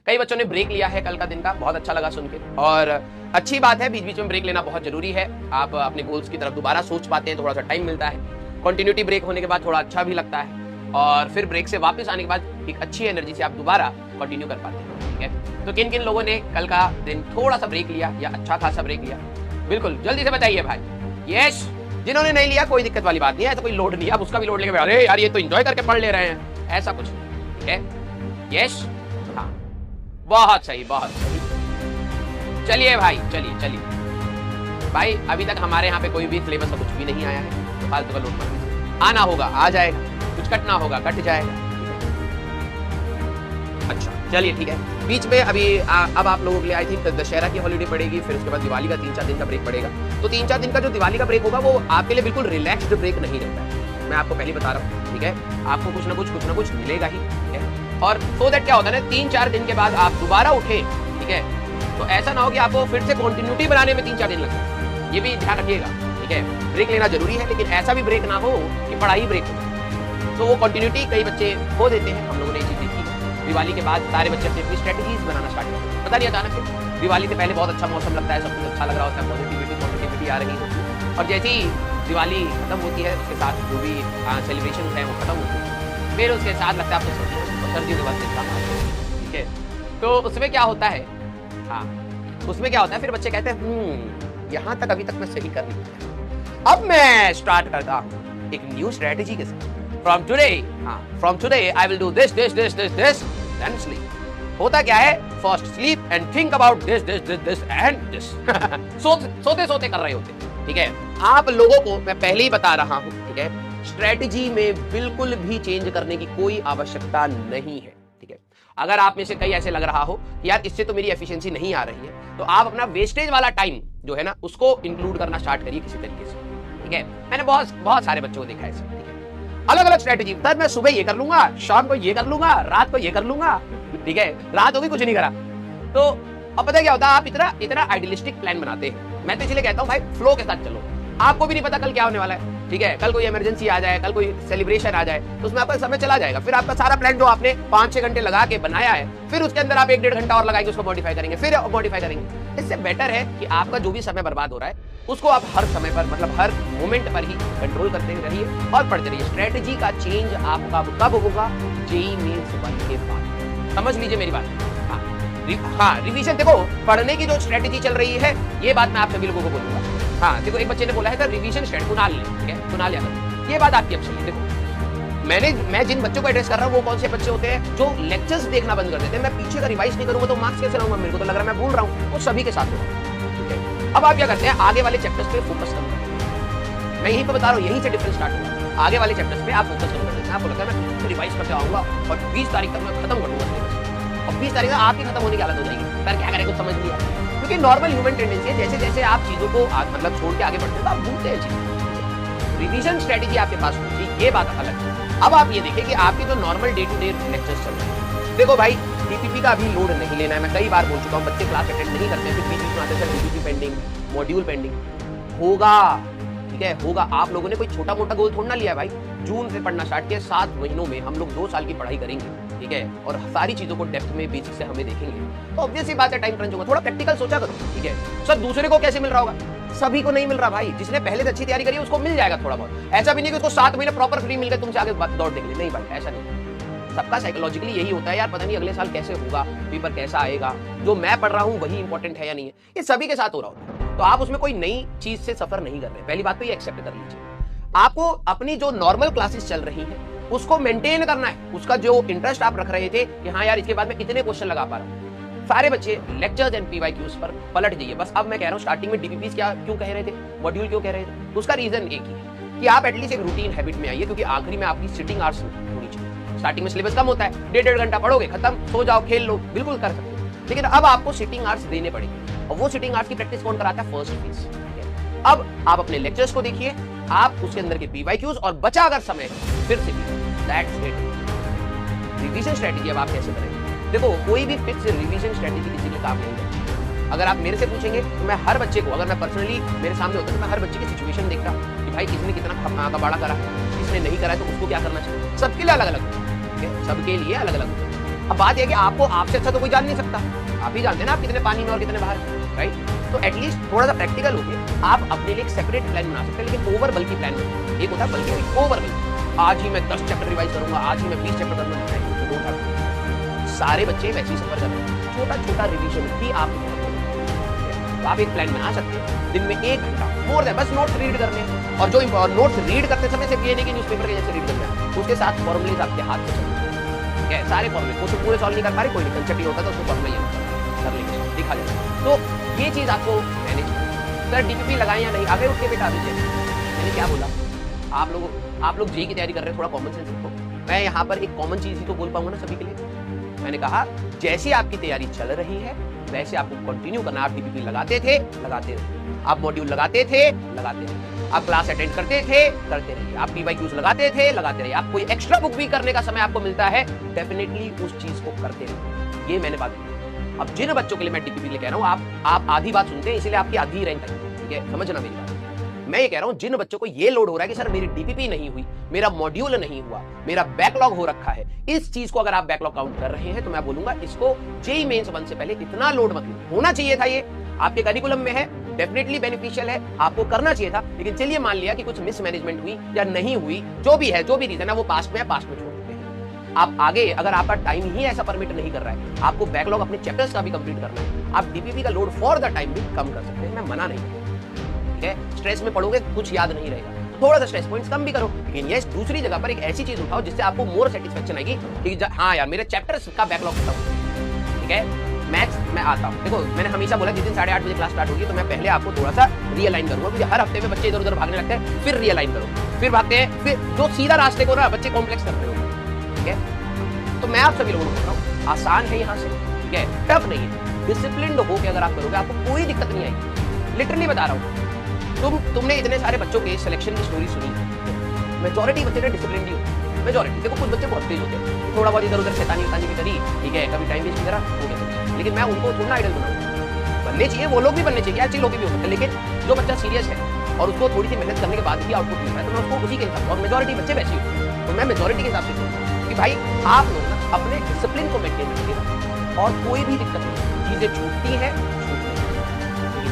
कई बच्चों ने ब्रेक लिया है कल का दिन का, बहुत अच्छा लगा सुन के। और अच्छी बात है, बीच बीच में ब्रेक लेना बहुत जरूरी है। आप अपने गोल्स की तरफ दोबारा सोच पाते हैं, थोड़ा सा टाइम मिलता है। कंटिन्यूटी ब्रेक होने के बाद थोड़ा अच्छा भी लगता है, और फिर ब्रेक से वापस आने के बाद एक अच्छी एनर्जी से आप दोबारा कंटिन्यू कर पाते हैं। ठीक है, तो किन किन लोगों ने कल का दिन थोड़ा सा ब्रेक लिया या अच्छा खासा ब्रेक लिया, बिल्कुल जल्दी से बताइए भाई। यस, जिन्होंने नहीं लिया कोई दिक्कत वाली बात नहीं है, तो कोई लोड नहीं है, आप उसका भी लोड लेके अरे यार ये तो एंजॉय करके पढ़ ले रहे हैं, ऐसा कुछ नहीं। ठीक है, यस, हाँ, बहुत सही, बहुत सही। चलिए भाई, चलिए भाई, अभी तक हमारे यहाँ पे कोई भी सिलेबस का कुछ भी नहीं आया है, तो फालतू का लोड मत लीजिए। आना होगा आ जाएगा, कुछ कटना होगा कट जाएगा। अच्छा चलिए ठीक है, बीच में अभी अब आप लोगों के लिए आई थिंक दशहरा की हॉलीडे पड़ेगी, फिर उसके बाद दिवाली का 3-4 दिन का ब्रेक पड़ेगा। तो 3-4 दिन का जो दिवाली का ब्रेक होगा वो आपके लिए बिल्कुल रिलैक्स्ड ब्रेक नहीं रहता है, मैं आपको पहले बता रहा हूँ। ठीक है, आपको कुछ ना कुछ मिलेगा ही। ठीक है, और सो दैट क्या होता है ना, 3-4 दिन के बाद आप दोबारा उठे, ठीक है, तो ऐसा ना हो कि आपको फिर से कंटिन्यूटी बनाने में 3-4 दिन लगे, ये भी ध्यान रखिएगा। ठीक है, ब्रेक लेना जरूरी है, लेकिन ऐसा भी ब्रेक ना हो कि पढ़ाई ब्रेक हो, तो वो कंटिन्यूटी कई बच्चे खो देते हैं। हम लोगों ने ये चीज देखी। दिवाली के बाद सारे बच्चे अपनी स्ट्रेटजीज बनाना स्टार्ट करते, पता नहीं अचानक से दिवाली से पहले बहुत अच्छा मौसम लगता है, सब कुछ अच्छा लग रहा होता है, पॉजिटिविटी आ रही है, और जैसे ही दिवाली खत्म होती है उसके साथ जो भी सेलिब्रेशन है वो खत्म होती है, फिर उसके साथ लगता है आपको सर्दियों के बाद एग्जाम आ जाए। ठीक है, तो उसमें क्या होता है, हाँ उसमें क्या होता है, फिर बच्चे कहते हैं यहाँ तक अभी तक मैं सही कर नहीं पाया, अब मैं स्टार्ट करता हूँ एक न्यू स्ट्रेटेजी के साथ। From today I will do this then sleep। होता क्या है, first sleep and think about this and this. सोते सोते कर रहे होते। ठीक है, आप लोगों को मैं पहले ही बता रहा हूँ, ठीक है, स्ट्रेटेजी में बिल्कुल भी चेंज करने की कोई आवश्यकता नहीं है। ठीक है, अगर आप में से कई ऐसे लग रहा हो कि यार इससे तो मेरी एफिशिएंसी नहीं आ रही है, तो आप अपना वेस्टेज वाला टाइम जो है ना उसको इंक्लूड करना स्टार्ट करिए किसी तरीके से। ठीक है, मैंने बहुत सारे बच्चों को देखा है, ठीक है, अलग अलग स्ट्रेटेजी, सर मैं सुबह ये कर लूंगा, शाम को ये कर लूंगा, रात को ये कर लूंगा। ठीक है, रात होगी कुछ नहीं करा, तो अब पता क्या होता है, आप इतना आइडियलिस्टिक प्लान बनाते हैं। मैं तो इसलिए कहता हूँ भाई फ्लो के साथ चलो, आपको भी नहीं पता कल क्या होने वाला है। ठीक है, कल कोई इमरजेंसी आ जाए, कल कोई सेलिब्रेशन आ जाए, तो उसमें आपका समय चला जाएगा, फिर आपका सारा प्लान जो आपने 5-6 घंटे लगा के बनाया है, फिर उसके अंदर आप 1-1.5 घंटा और लगाएंगे, उसको मॉडिफाई करेंगे, फिर मॉडिफाई करेंगे। इससे बेटर है कि आपका जो भी समय बर्बाद हो रहा है उसको आप हर समय पर, मतलब हर मोमेंट पर ही कंट्रोल करते रहिए और पढ़ते रहिए। स्ट्रेटेजी का चेंज आपका कब होगा, जेईई मेंस 1 के बाद, समझ लीजिए मेरी बात। हाँ, रिवीजन देखो, पढ़ने की जो स्ट्रेटेजी चल रही है, ये बात मैं आप सभी लोगों को बोलूंगा। हाँ देखो, एक बच्चे ने बोला है सर रिवीजन स्ट्रेटेजी कुणाल ले, ठीक है, कुणाल यादव, ये बात आपकी अब सही। देखो मैं जिन बच्चों को एड्रेस कर रहा हूँ वो कौन से बच्चे होते हैं जो लेक्चर्स देखना बंद कर देते हैं। मैं पीछे का रिवाइज नहीं करूंगा तो मार्क्स कैसे लाऊंगा, मेरे को तो लग रहा है मैं भूल रहा हूँ, वो सभी के साथ होगा। ठीक है, अब आप क्या करते हैं, आगे वाले चैप्टर्स पे फोकस करते हैं। मैं यहीं पे बता रहा हूँ, यहीं से डिफरेंस स्टार्ट हुआ। आगे वाले चैप्टर्स पे आप फोकस करो, आपको लगता है मैं रिवाइज करते आऊंगा और 20 तारीख तक मैं खत्म कर दूंगा, और 20 तारीख तक आपकी खत्म होने की हालत हो जाएगी, सर क्या करें कुछ समझ नहीं आता। क्योंकि नॉर्मल ह्यूमन टेंडेंसी है, जैसे जैसे आप चीजों को मतलब छोड़ के आगे बढ़ते हैं तो आप भूलते हैं चीजें। रिवीजन स्ट्रेटेजी आपके पास होनी चाहिए, ये बात अलग है। अब आप ये देखिए कि आपके जो normal day to day lectures चल रहे हैं, देखो भाई टीपीपी का अभी लोड नहीं लेना है, मैं कई बार बोल चुका हूँ, बच्चे क्लास अटेंड नहीं करते, फिर बीच में आते sir TPP pending, module pending होगा। ठीक है, होगा। आप लोगों ने कोई छोटा मोटा गोल थोड़ा ना लिया है भाई, जून से पढ़ना स्टार्ट किया, 7 महीनों में हम लोग 2 साल की पढ़ाई करेंगे। ठीक है, और सारी चीजों को डेप्थ में बेसिक से हमें देखेंगे, तो ऑब्वियस सी बात है टाइम क्रंच होगा, थोड़ा प्रैक्टिकल सोचा करो। ठीक है सर, दूसरे को कैसे मिल रहा होगा, सभी को नहीं मिल रहा भाई, जिसने पहले से अच्छी तैयारी करी है उसको मिल जाएगा थोड़ा बहुत। ऐसा भी नहीं कि उसको 7 महीने प्रॉपर फ्री मिल गए तुमसे आगे दौड़ने के लिए, नहीं भाई ऐसा नहीं। सबका साइकोलॉजिकली यही होता है यार, पता नहीं अगले साल कैसे होगा, पेपर कैसा आएगा, जो मैं पढ़ रहा हूँ वही इंपॉर्टेंट है या नहीं है, ये सभी के साथ हो रहा होता है। तो आप उसमें कोई नई चीज से सफर नहीं कर रहे, पहली बात तो ये एक्सेप्ट कर लीजिए। आपको अपनी जो नॉर्मल क्लासेस चल रही हैं उसको मेंटेन करना है, उसका जो इंटरेस्ट आप रख रहे थे कि हाँ यार इसके बाद मैं इतने क्वेश्चन लगा पा रहा हूँ, सारे बच्चे लेक्चर्स एंड पीवाईक्यूज पर पलट जाइए। बस अब मैं कह रहा हूँ, स्टार्टिंग में डीपीपीस क्या क्यों कह रहे थे, मॉड्यूल क्यों कह रहे थे, उसका रीजन एक ही है कि आप एटलीस्ट एक रूटीन हैबिट में आइए, क्योंकि आखिरी में आपकी सिटिंग आवर्स होनी चाहिए। स्टार्टिंग में सिलेबस कम होता है, 1.5 घंटा पढ़ोगे खत्म, सो जाओ खेल लो, बिल्कुल कर सकते हो, लेकिन अब आपको सिटिंग आवर्स देने पड़ेंगे, और वो सिटिंग आवर्स की प्रैक्टिस कौन कराता है, फर्स्ट फेज। अब आप अपने लेक्चर्स को देखिए, आप उसके अंदर के पीवाईक्यूज और बचा अगर समय फिर से दैट्स इट। रिवीजन स्ट्रेटेजी अब आप कैसे करेंगे, देखो कोई भी फिक्स रिवीजन स्ट्रेटेजी किसी के काम नहीं है। अगर आप मेरे से पूछेंगे तो मैं हर बच्चे को, अगर मैं पर्सनली मेरे सामने होता तो मैं हर बच्चे की सिचुएशन देखता कि भाई किसने कितना कबाड़ा करा, किसने नहीं करा, तो उसको क्या करना चाहिए, सबके लिए अलग अलग, सबके लिए अलग अलग। अब बात यह कि आपको आपसे अच्छा तो कोई जान नहीं सकता, आप ही जानते हैं ना आप कितने पानी में और कितने बाहर, राइट? तो एटलीस्ट थोड़ा सा प्रैक्टिकल होके आप अपने लिए एक सेपरेट प्लान बना सकते हैं, लेकिन ओवर बल्कि प्लान नहीं। एक होता है बल्कि, ओवर बल्कि आज ही मैं 10 चैप्टर रिवाइज करूंगा, आज ही मैं 20 चैप्टर करूंगा। सारे बच्चे वैसे ही सफर कर रहे हैं, छोटा छोटा रिवीजन भी आप तो आप एक प्लान बना सकते हैं, दिन में 1 घंटा मोर देन बस नोट्स रीड करने, और जो नोट्स रीड करते समय सिर्फ ये नहीं कि न्यूज़पेपर के जैसे रीड करना है, उसके साथ फॉर्मूलेज आपके हाथ से चलते हैं, सारे फॉर्मूले कुछ पूरे सॉल्व नहीं कर पा रहे, कोई नहीं, कंसेप्ट ही होता था, उसको फॉर्मूला ये कर लेंगे, दिखा जाए। तो ये चीज आपको मैंने सर डीपीपी लगाए या नहीं, आगे उठ के बेटा अभी मैंने क्या बोला, आप लोग जेई की तैयारी कर रहे हैं, थोड़ा कॉमन सेंस रखो। मैं यहाँ पर एक कॉमन चीज ही तो बोल पाऊंगा ना सभी के लिए। मैंने कहा जैसी आपकी तैयारी चल रही है वैसे आपको कंटिन्यू करना। आप डीपीपी लगाते थे, लगाते रहिए, आप मॉड्यूल लगाते थे, लगाते रहिए, आप क्लास अटेंड करते थे, करते रहिए, आप पीवाईक्यूज लगाते थे, लगाते रहिए, आप कोई एक्स्ट्रा बुक भी करने का समय आपको मिलता है, डेफिनेटली उस चीज को करते रहिए। ये मैंने बात की। अब जिन बच्चों के लिए मैं डीपीपी ले कह रहा हूँ, आप आधी बात सुनते हैं, इसलिए आपकी आधी रैंक आई, ठीक है, समझना मेरी बात। मैं ये कह रहा हूं जिन बच्चों को ये लोड हो रहा है कि सर मेरी डीपीपी नहीं हुई, मेरा मॉड्यूल नहीं हुआ, मेरा बैकलॉग हो रखा है, इस चीज को अगर आप बैकलॉग काउंट कर रहे हैं तो मैं बोलूंगा इसको जेईई मेंस 1 से पहले इतना लोड मत लो। होना चाहिए था, ये आपके करिकुलम में है, डेफिनेटली बेनिफिशियल है, आपको करना चाहिए था, लेकिन चलिए मान लिया कि कुछ मिसमैनेजमेंट हुई या नहीं हुई, जो भी है, जो भी रीजन है, वो पास्ट में है, पास्ट में छोड़ देते हैं। आप आगे अगर आपका टाइम ही ऐसा परमिट नहीं कर रहा है, आपको बैकलॉग अपने चैप्टर्स का भी कंप्लीट करना है, आप डीपीपी का लोड फॉर द टाइम भी कम कर सकते हैं, मैं मना नहीं। स्ट्रेस में पढ़ोगे कुछ याद नहीं रहेगा, थोड़ा सा स्ट्रेस पॉइंट्स कम भी करो, लेकिन यस दूसरी जगह पर एक ऐसी चीज उठाओ जिससे आपको मोर सेटिस्फेक्शन आएगी कि हाँ यार मेरे चैप्टर्स का बैकलॉग खत्म हो, ठीक है। मैथ्स में आता हूँ, देखो मैंने हमेशा बोला जिस दिन 8:30 बजे क्लास स्टार्ट होगी तो मैं पहले आपको थोड़ा सा रियलाइन करूंगा, क्योंकि हर हफ्ते में बच्चे इधर उधर भागने लगते हैं, फिर रियलाइन करो, फिर भागते हैं, फिर जो सीधा रास्ते को ना बच्चे कॉम्प्लेक्स कर रहे हो, ठीक है। तो मैं आप सभी लोगों को बोल रहा हूँ आसान है यहाँ से, ठीक है, टफ नहीं है, डिसिप्लिन्ड होकर अगर आप करोगे आपको कोई दिक्कत नहीं आएगी, लिटरली बता रहा हूँ। तुमने इतने सारे बच्चों के सिलेक्शन की स्टोरी सुनी, मेजॉरिटी बच्चे ने डिसिप्लिन दी, मेजॉरिटी। देखो कुछ बच्चे बहुत तेज होते हैं, थोड़ा बहुत इधर उधर शैतानी भी करी, ठीक है, कभी टाइम वेस्ट करा, हो गया, लेकिन मैं उनको थोड़ा आइडल बनाऊंगा, बनने चाहिए, वो लोग भी बनने चाहिए, अच्छे लोग भी हो सकते हैं, लेकिन जो बच्चा सीरियस है और उसको थोड़ी सी मेहनत करने के बाद भी आउटपुट मिल रहा है तो मैं उसको उसी के हिसाब, और मेजॉरिटी बच्चे वैसे ही होते हैं, तो मैं मेजॉरिटी के हिसाब से कहूँगा कि भाई आप लोग ना अपने डिसिप्लिन को मेंटेन रखिएगा और कोई भी दिक्कत नहीं, चीजें छूटती है,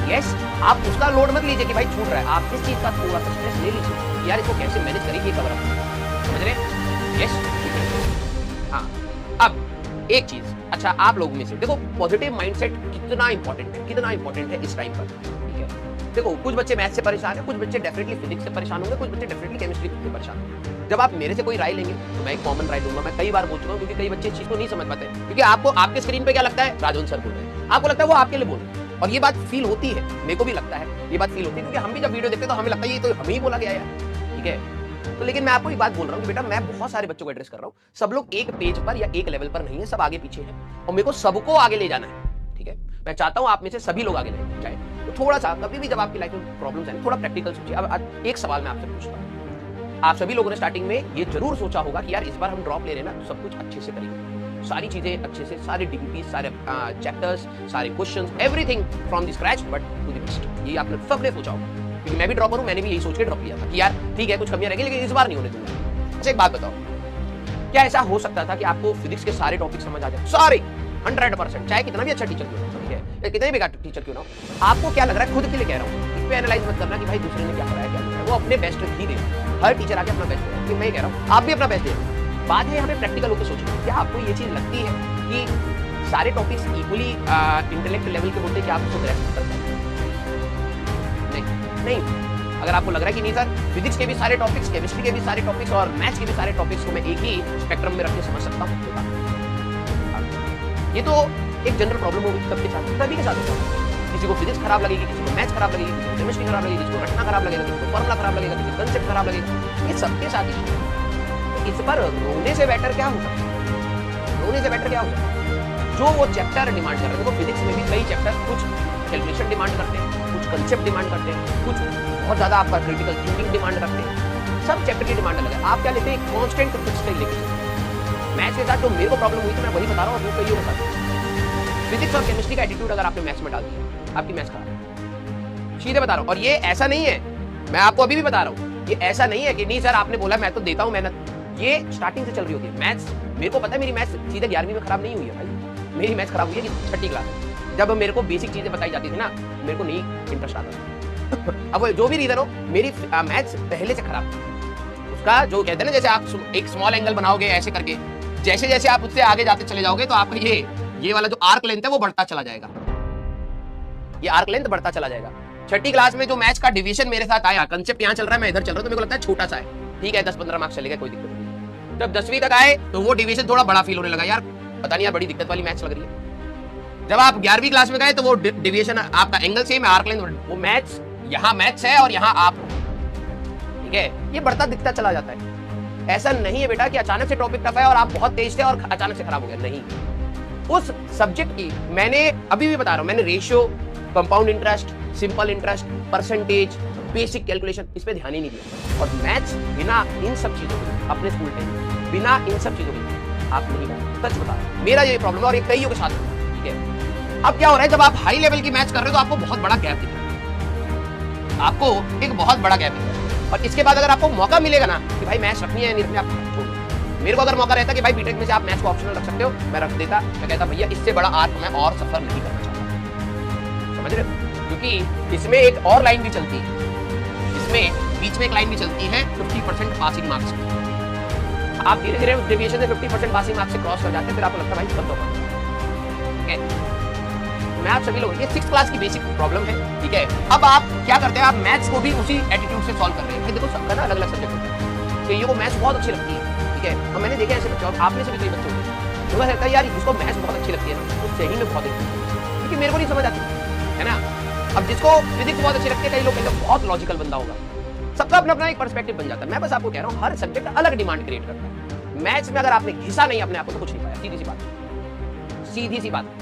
यस आप उसका लोड मत लीजिए कि भाई छूट रहा है, आप इस चीज का थोड़ा सा स्ट्रेस ले लीजिए यार, इसको कैसे मैनेज करेंगे कवर अप, समझ रहे हैं? यस, हाँ। अब एक चीज, अच्छा आप लोगों में से देखो पॉजिटिव माइंडसेट कितना इंपॉर्टेंट है, कितना इंपॉर्टेंट है इस टाइम पर, ठीक है। देखो कुछ बच्चे मैथ से परेशान है, कुछ बच्चे डेफिनेटली फिजिक्स से परेशान होंगे, कुछ बच्चे डेफिनेटली केमिस्ट्री से परेशान होंगे। जब आप मेरे से कोई राय लेंगे तो मैं एक कॉमन राय दूंगा, मैं कई बार बोल चुका हूँ, क्योंकि कई बच्चे इस चीज को नहीं समझ पाते, क्योंकि आपको आपके स्क्रीन पे क्या लगता है, राजवन सर बोल रहे हैं, आपको लगता है वो आपके लिए बोल रहे हैं, और ये बात फील होती है, मेरे को भी लगता है ये बात फील होती है, क्योंकि हम भी जब वीडियो देखते हैं तो हमें लगता है ये तो हमें ही बोला गया है, ठीक है। तो लेकिन मैं आपको एक बात बोल रहा हूँ कि बेटा मैं बहुत सारे बच्चों को एड्रेस कर रहा हूँ, सब लोग एक पेज पर या एक लेवल पर नहीं है, सब आगे पीछे है, और मेरे को सबको आगे ले जाना है, ठीक है। मैं चाहता हूँ आप में से सभी लोग आगे ले जाए, तो थोड़ा सा कभी भी जब आपकी लाइफ में प्रॉब्लम्स आए थोड़ा प्रैक्टिकल सोचिए। अब एक सवाल मैं आपसे पूछता हूँ, आप सभी लोगों ने स्टार्टिंग में ये जरूर सोचा होगा कि यार इस बार हम ड्रॉप ले रहे हैं ना तो सब कुछ अच्छे से करेंगे, सारी चीजें अच्छे से, सारे डीपीपी, सारे चैप्टर्स, सारे questions, everything from the scratch but to the best, ये आपने सबने सोचा होगा, क्योंकि मैं भी ड्रॉप करूं, मैंने भी यही सोच के ड्रॉप किया था कि यार ठीक है कुछ कमियां रहेंगी लेकिन इस बार नहीं होने दूंगा। अच्छा एक बात बताओ, क्या ऐसा हो सकता था कि आपको फिजिक्स के सारे टॉपिक समझ आ जाए, सारे 100%, चाहे कितना भी अच्छा टीचर क्यों हो, ठीक है, या कितने भी बेकार टीचर क्यों ना हो, आपको क्या लग रहा है, खुद के लिए कह रहा हूँ, इस पे एनालाइज मत करना कि भाई दूसरे ने क्या कराया क्या नहीं, वो अपने बेस्ट ही दे, हर टीचर आके अपना बेस्ट दे, मैं कह रहा हूँ आप भी अपना बेस्ट दे। बात है हमें प्रैक्टिकल होकर सोचना, क्या आपको ये चीज लगती है कि सारे टॉपिक्स इक्वली इंटेलेक्ट लेवल के होते हैं कि आप उसको ग्रैस्प कर सकते हैं? नहीं। अगर आपको लग रहा है कि नहीं सर फिजिक्स के भी सारे टॉपिक्स, केमिस्ट्री के भी सारे टॉपिक्स और मैथ्स के भी सारे टॉपिक्स को मैं एक ही स्पेक्ट्रम में रख के समझ सकता हूँ, ये तो एक जनरल प्रॉब्लम होगी सबके साथ, सभी के साथ होगा। किसी को फिजिक्स खराब लगेगी, किसी को मैथ्स खराब लगेगी, किसी को केमिस्ट्री खराब लगेगी, किसी को रटना खराब लगेगा, किसी को फॉर्मूला खराब लगेगा, किसी को कंसेप्ट खराब लगेगा, ये सबके साथ ही। तो इस पर रोने से बेटर क्या होगा, रोने से बेटर क्या होगा, जो वो चैप्टर डिमांड कर रहे हैं। देखो फिजिक्स में भी कई चैप्टर कुछ कैलकुलेशन डिमांड करते हैं, कुछ कंसेप्ट डिमांड करते हैं, कुछ बहुत ज्यादा आपका क्रिटिकल थिंकिंग डिमांड करते हैं, सब चैप्टर की डिमांड अलग है। आप क्या लेते हैं, कांस्टेंट फिक्स नहीं लेके चलते। मैथ्स के साथ जो मेरे को प्रॉब्लम हुई थी मैं वही बता रहा हूँ, और कईयों के साथ फिजिक्स और केमिस्ट्री का एटीट्यूड अगर आपने मैथ्स में डाल दिया, आपकी मैथ्स खराब है, सीधे बता रहा हूँ। और ये ऐसा नहीं है, मैं आपको अभी भी बता रहा हूँ, ये ऐसा नहीं है कि नहीं सर आपने बोला मैं तो देता हूँ मेहनत, ये स्टार्टिंग से चल रही होती है। मैथ्स मेरे को पता है, मेरी मैथ्स सीधे 11वीं में खराब नहीं हुई है भाई, मेरी मैथ्स खराब हुई है कि छठी क्लास में, जब मेरे को बेसिक चीजें बताई जाती थी ना, मेरे को नहीं इंटरेस्ट आता था। अब जो भी रीजन हो, मेरी मैथ्स पहले से खराब थी। उसका जो कहते हैं ना, जैसे आप एक स्मॉल एंगल बनाओगे ऐसे करके, जैसे जैसे आप उससे आगे जाते चले जाओगे तो आपका ये वाला जो आर्क लेंथ है वो बढ़ता चला जाएगा, ये आर्क लेंथ बढ़ता चला जाएगा। छठी क्लास में जो मैथ्स का डिवीजन मेरे साथ आया, कंसेप्ट यहाँ चल रहा है, मैं इधर चल रहा हूँ, तो मेरे को लगता है छोटा सा है, ठीक है 10-15 मार्क्स चलेगा, कोई दिक्कत नहीं। जब 10वीं तक आए तो वो डिवीजन थोड़ा बड़ा फील होने लगा, यार पता नहीं यार बड़ी दिक्कत वाली मैथ्स लग रही है। जब आप 11वीं क्लास में गए तो वो डिवीजन आपका एंगल सेम है, आर्क लेंथ, वो मैथ्स यहाँ मैथ्स है और यहाँ आप हो, ठीक है, ये बढ़ता दिखता चला जाता है। ऐसा नहीं है बेटा कि अचानक से टॉपिक टफ है और आप बहुत तेज थे और अचानक से खराब हो गया, नहीं। उस सब्जेक्ट की मैंने अभी भी बता रहा हूं, मैंने ratio, compound interest, simple interest, percentage, basic calculation, इस पे ध्यान ही नहीं दिया। और मैथ्स बिना इन सब चीजों के, अपने स्कूल टाइम बिना इन सब चीजों के आप नहीं कर, सच बता रहा हूं, मेरा ये प्रॉब्लम है और ये कईयों के साथ है, ठीक है। अब क्या हो रहा है, जब आप हाई लेवल की मैथ्स कर रहे हो तो आपको बहुत बड़ा गैप दिख रहा है, आपको एक बहुत बड़ा गैप दिख रहा है। और इसके बाद अगर आपको मौका मिलेगा ना कि भाई मैथ्स रखनी है नहीं रखनी, आप छोड़। मेरे को अगर मौका रहता कि भाई बीटेक में से आप मैथ्स को ऑप्शनल रख सकते हो, मैं रख देता। मैं कहता भैया इससे बड़ा आर्क मैं और सफर नहीं करना चाहता, समझ रहे हो? क्योंकि इसमें एक और लाइन भी चलती है, इसमें बीच में एक लाइन भी चलती है 50% पासिंग मार्क्स की। आप धीरे धीरे उस डेविएशन से 50% पासिंग मार्क्स से क्रॉस कर जाते हैं, फिर आपको लगता है भाई सब तो ठीक है। मैं आप सभी लोग, ये 6th क्लास की बेसिक प्रॉब्लम है, ठीक है। अब आप क्या करते हैं, आप मैथ्स को भी उसी एटीट्यूड से सॉल्व कर रहे हैं। भाई देखो सबका ना अलग अलग सब्जेक्ट होता है, कईयों को मैथ्स बहुत अच्छी लगती है, ठीक है। और मैंने देखे ऐसे बच्चे, और आपने से भी कई बच्चे होते हैं, तो लगता है यार जिसको मैथ्स बहुत अच्छी लगती है ना, तो सही में बहुत अच्छी, क्योंकि मेरे को नहीं समझ आती है ना। अब जिसको फिजिक्स बहुत अच्छी लगती है, कई लोग कहते हैं बहुत लॉजिकल बंदा होगा, सबका अपना अपना एक पर्सपेक्टिव बन जाता है। मैं बस आपको कह रहा हूँ हर सब्जेक्ट अलग डिमांड क्रिएट करता है। मैथ्स में अगर आपने घिसा नहीं अपने आप को तो कुछ नहीं पाया, सीधी सी बात, सीधी सी बात।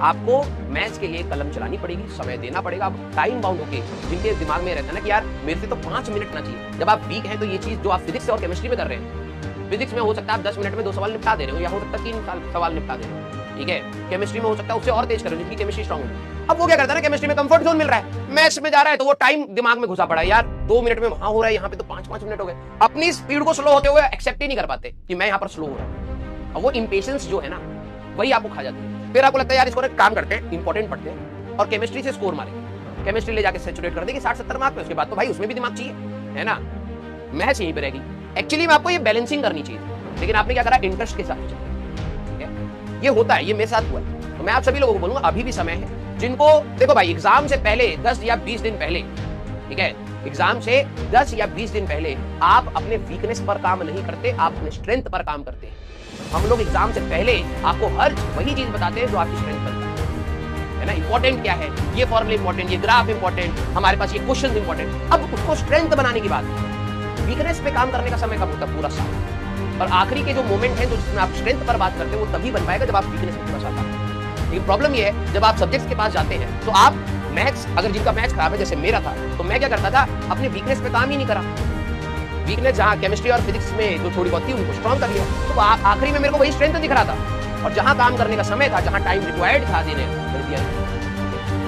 आपको मैथ्स के लिए कलम चलानी पड़ेगी, समय देना पड़ेगा, टाइम बाउंड होके, जिनके दिमाग में रहता है ना कि यार मेरे से तो 5 मिनट ना चाहिए। जब आप वीक हैं तो ये चीज जो आप फिजिक्स और केमिस्ट्री में कर रहे हैं, फिजिक्स में हो सकता है आप 10 मिनट में 2 सवाल निपटा दे रहे हो, या हो सकता है 3 सवाल निपटा दे रहे हो, ठीक है। केमिस्ट्री में हो सकता है उससे और तेज कर रहे हो, जिनकी केमिस्ट्री स्ट्रांग है। अब वो क्या करता है ना, केमिस्ट्री में कंफर्ट जोन मिल रहा है, मैथ्स में जा रहा है तो वो टाइम दिमाग में घुसा पड़ा है, यार 2 मिनट में वहां हो रहा है, यहाँ पे तो 5-5 मिनट हो गए। अपनी स्पीड को स्लो होते हुए एक्सेप्ट ही नहीं कर पाते कि मैं यहाँ पर स्लो हो रहा हूँ। अब वो इंपेशेंस जो है ना, वही आपको खा जाती है। फिर आपको लगता है यार इसको एक काम करते हैं, इंपॉर्टेंट पढ़ते हैं और केमिस्ट्री से स्कोर मारेंगे, केमिस्ट्री ले जाके सैचुरेट कर देगी 60-70 मार्क पे। उसके बाद तो भाई उसमें भी दिमाग चाहिए, है ना, मैथ्स यहीं पे रहेगी। एक्चुअली में आपको ये बैलेंसिंग करनी चाहिए, लेकिन आपने क्या करा, इंटरेस्ट के साथ, ठीक है। ये होता है, ये मेरे साथ हुआ है। तो मैं आप सभी लोगों को बोलूंगा अभी भी समय है, जिनको देखो भाई एग्जाम से पहले 10 या 20 दिन पहले, ठीक है, एग्जाम से 10 या 20 दिन पहले आप अपने वीकनेस पर काम नहीं करते, आप अपने स्ट्रेंथ पर काम करते हैं। हम लोग एग्जाम से पहले आपको हर वही चीज बताते हैं जो आपकी स्ट्रेंथ पर है ना। इंपॉर्टेंट क्या है, ये फॉर्मूला इंपॉर्टेंट, ये ग्राफ इंपॉर्टेंट, हमारे पास ये क्वेश्चन इंपॉर्टेंट। अब उसको स्ट्रेंथ बनाने की बात, वीकनेस पे काम करने का समय कब होता है, पूरा साल। और आखिरी के जो मोमेंट है, जो जिसमें आप स्ट्रेंथ पर बात करते हैं, वो तभी बन पाएगा जब आप वीकनेस पे पूरा साल काम करें। लेकिन प्रॉब्लम ये है, जब आप सब्जेक्ट्स के पास जाते हैं तो आप मैथ्स, अगर जिनका मैथ्स खराब है जैसे मेरा था, तो मैं क्या करता था, अपने वीकनेस पे काम ही नहीं करा। वीकनेस जहां केमिस्ट्री और फिजिक्स में जो थोड़ी बहुत थी उनको स्ट्रॉन्ग कर लिया, तो आखिरी में मेरे को वही स्ट्रेंथ दिख रहा था। और जहां काम करने का समय था, जहां टाइम रिक्वायर्ड था देने, कर दिया।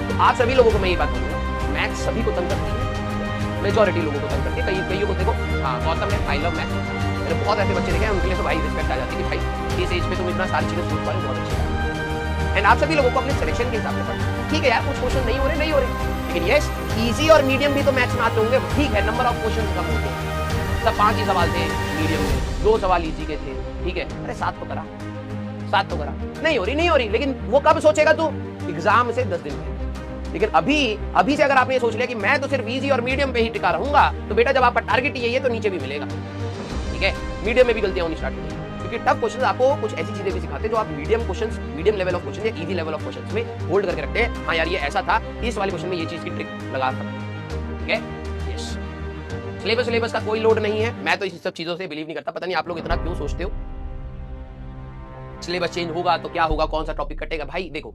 तो आप सभी लोगों को मैं ये बात बोलूंगा, मैथ्स सभी को तंग करती है, मेजॉरिटी लोगों को तंग करती है। कईयों को देखो, हाँ गौतम है, आई लव मैथ्स, मैंने बहुत ऐसे बच्चे देखे हैं, उनके लिए तो भाई रिस्पेक्ट आ जाती है कि भाई इस एज में तुम इतना सारी चीजें सोच पा रहे हो, बहुत अच्छी। एंड आप सभी लोगों को अपने सिलेक्शन के हिसाब से पढ़ना, ठीक है यार, कुछ क्वेश्चन नहीं हो रहे, लेकिन यस इजी और मीडियम भी तो मैथ्स में आते होंगे, ठीक है, नंबर ऑफ क्वेश्चन कम होते हैं, मतलब 5 ही सवाल थे मीडियम में, 2 सवाल इजी के थे, ठीक है। अरे 7 तो करा, नहीं हो रही, लेकिन वो कब सोचेगा तू, एग्जाम से 10 दिन पहले। लेकिन अभी से अगर आपने ये सोच लिया कि मैं तो सिर्फ इजी और मीडियम पे ही टिका रहूंगा, तो बेटा जब आपका टारगेट यही है तो नीचे भी मिलेगा, ठीक है। मीडियम में भी गलतियां होनी स्टार्ट होती है, क्योंकि टफ क्वेश्चन आपको कुछ ऐसी चीजें भी सिखाते हैं जो आप मीडियम लेवल ऑफ क्वेश्चन या इजी लेवल ऑफ क्वेश्चन में होल्ड करके रखते हैं। हाँ यार ये ऐसा था, इस वाले क्वेश्चन में ये चीज की ट्रिक लगा सकते हैं, ठीक है। यस, सिलेबस का कोई लोड नहीं है, मैं तो इस सब चीजों से बिलीव नहीं करता। पता नहीं आप लोग इतना क्यों सोचते हो, सिलेबस चेंज होगा तो क्या होगा, कौन सा टॉपिक कटेगा। भाई देखो,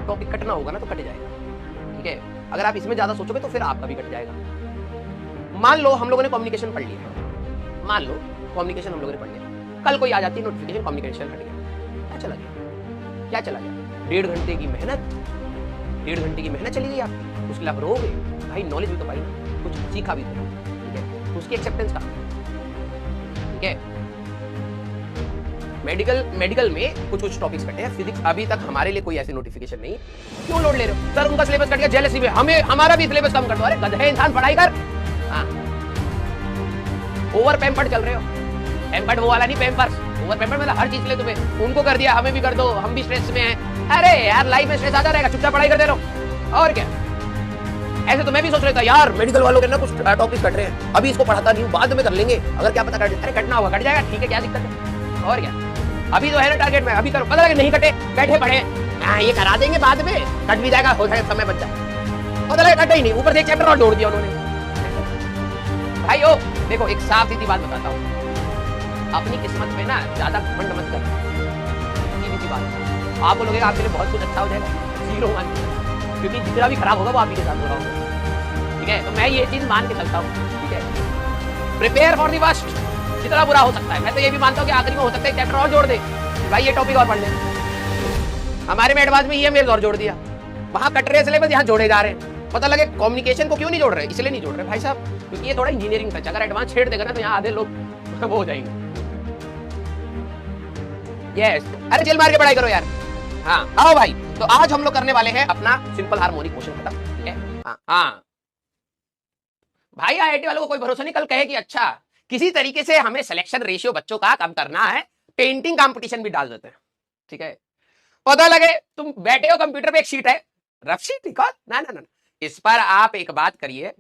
टॉपिक कटना होगा ना तो कट जाएगा, ठीक है। अगर आप इसमें ज्यादा सोचोगे तो फिर आपका भी कट जाएगा। मान लो हम लोगों ने कम्युनिकेशन पढ़ लिया, मान लो कम्युनिकेशन हम लोगों ने पढ़ लिया, कल कोई आ जाती है नोटिफिकेशन कम्युनिकेशन हट गया, क्या चला गया, 1.5 घंटे की मेहनत चली गई आपकी, उसके लिए आप रोगे। भाई नॉलेज भी तो पाई ना, कुछ सीखा भी तो, ठीक है, तो उसकी एक्सेप्टेंस का, ठीक है। मेडिकल में कुछ टॉपिक्स कटे हैं, फिजिक्स अभी तक हमारे लिए कोई ऐसी नोटिफिकेशन नहीं। क्यों लोड ले रहे हो सर? उनका सिलेबस कट गया जेलसी में, हमें हमारा भी सिलेबस कम कर दो। अरे गधे इंसान, पढ़ाई कर। हाँ, ओवर पैम्पर्ड चल रहे हो। पैम्पर्ड वो वाला नहीं, पैम्पर्स। ओवर पैम्पर्ड मतलब हर चीज के लिए तुम्हें, उनको कर दिया हमें भी कर दो, हम भी स्ट्रेस में हैं। अरे यार लाइफ में स्ट्रेस आता रहेगा, चुपचाप पढ़ाई करते रहो। और क्या, ऐसे तो मैं भी सोच रहा था यार मेडिकल वालों के ना कुछ टॉपिक कट रहे हैं, अभी इसको पढ़ाता नहीं हूँ, बाद में कर लेंगे, अगर क्या पता कट, अरे कटना होगा कट जाएगा, ठीक है क्या दिक्कत है। और क्या, अभी तो है ना टारगेट में, अभी करो, पता लगे नहीं कटे, बैठे पढ़े, हाँ ये करा देंगे, बाद में कट भी जाएगा, हो जाएगा समय बच जाए, पता लगे कटे ही नहीं, ऊपर से एक चैप्टर और जोड़ दिया उन्होंने। भाई ओ देखो, एक साफ सीधी बात बताता हूँ, अपनी किस्मत पे ना ज्यादा घमंड मत कर। सीधी सी बात, आपको लगेगा आपके लिए बहुत कुछ अच्छा हो जाएगा, जीरो मान, क्योंकि जितना भी खराब होगा वो आप ही के साथ हो रहा होगा। ठीक है, तो मैं ये चीज मान के चलता हूँ। ठीक है, प्रिपेयर फॉर द वर्स्ट, जितना बुरा हो सकता है। मैं तो ये भी मानता हूँ कि आखिरी में हो सकता है चैप्टर और जोड़ दे, भाई ये टॉपिक और पढ़ ले। हमारे में एडवांस में ये मेल और जोड़ दिया, वहां कट रहे सिलेबस, यहाँ जोड़े जा रहे हैं। पता लगे कम्युनिकेशन को क्यों नहीं जोड़ रहे, इसलिए नहीं जोड़ रहे भाई साहब, क्योंकि ये थोड़ा इंजीनियरिंग टच, अगर एडवांस छेड़ देगा ना तो यहाँ आधे लोग वो हो जाएंगे। यस, अरे जेल मार के पढ़ाई करो यार। हाँ आओ भाई, तो आज हम लोग करने वाले हैं अपना सिंपल हार्मोनिक मोशन खत्म। ठीक है, हाँ भाई आईआईटी वालों को कोई भरोसा नहीं, कल कहे कि अच्छा किसी तरीके से हमें सिलेक्शन रेशियो बच्चों का कम करना है, पेंटिंग कंपटीशन भी डाल देते हैं। ठीक है, पता लगे तुम बैठे हो कंप्यूटर पे, एक शीट है, रफ शीट, ठीक है ना ना ना, इस पर आप एक बात करिए,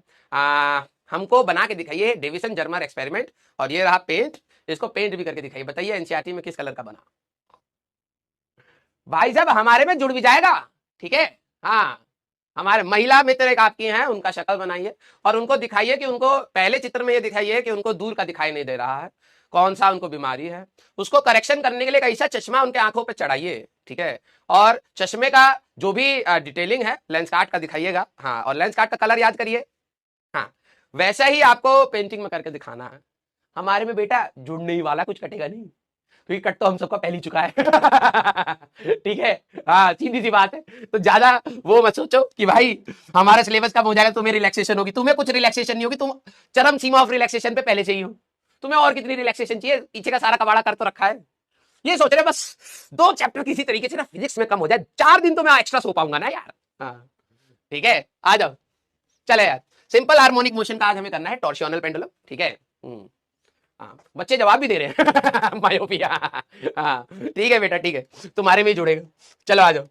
हमको बना के दिखाइए डिवीजन जर्मर एक्सपेरिमेंट, और ये रहा पेंट, इसको पेंट भी करके दिखाइए, बताइए एनसीईआरटी में किस कलर का बना। भाई साहब हमारे में जुड़ भी जाएगा। ठीक है, हाँ हमारे महिला मित्र एक आपकी हैं, उनका शक्ल बनाइए और उनको दिखाइए कि उनको पहले चित्र में ये दिखाइए कि उनको दूर का दिखाई नहीं दे रहा है, कौन सा उनको बीमारी है, उसको करेक्शन करने के लिए एक ऐसा चश्मा उनके आंखों पे चढ़ाइए। ठीक है, और चश्मे का जो भी डिटेलिंग है लेंस कार्ड का दिखाइएगा। हाँ, और लेंस कार्ड का कलर याद करिए। हाँ, वैसा ही आपको पेंटिंग में करके दिखाना है। हमारे में बेटा जुड़ने ही वाला कुछ कटेगा नहीं, क्योंकि कट तो हम सबका पहले ही चुका है। ठीक है, हाँ सीधी सी बात है, तो ज्यादा वो मत सोचो कि भाई हमारा सिलेबस कम हो जाएगा, तुम्हें रिलैक्सेशन होगी, तुम्हें कुछ रिलैक्सेशन नहीं होगी, तुम चरम सीमा ऑफ रिलैक्सेशन पे पहले से ही हो, तुम्हें और कितनी रिलैक्सेशन चाहिए, पीछे का सारा कबाड़ा कर तो रखा है। ये सोच रहे बस 2 चैप्टर किसी तरीके से ना फिजिक्स में कम हो जाए, 4 दिन तो मैं एक्स्ट्रा सो पाऊंगा ना यार। हाँ ठीक है, आ जाओ, चले यार, सिंपल हार्मोनिक मोशन का आज हमें करना है, टॉर्सियोनल पेंडुलम। ठीक है, हाँ बच्चे जवाब भी दे रहे हैं। मायोपिया। हाँ ठीक है बेटा, ठीक है, तुम्हारे में ही जुड़ेगा, चलो आ जाओ।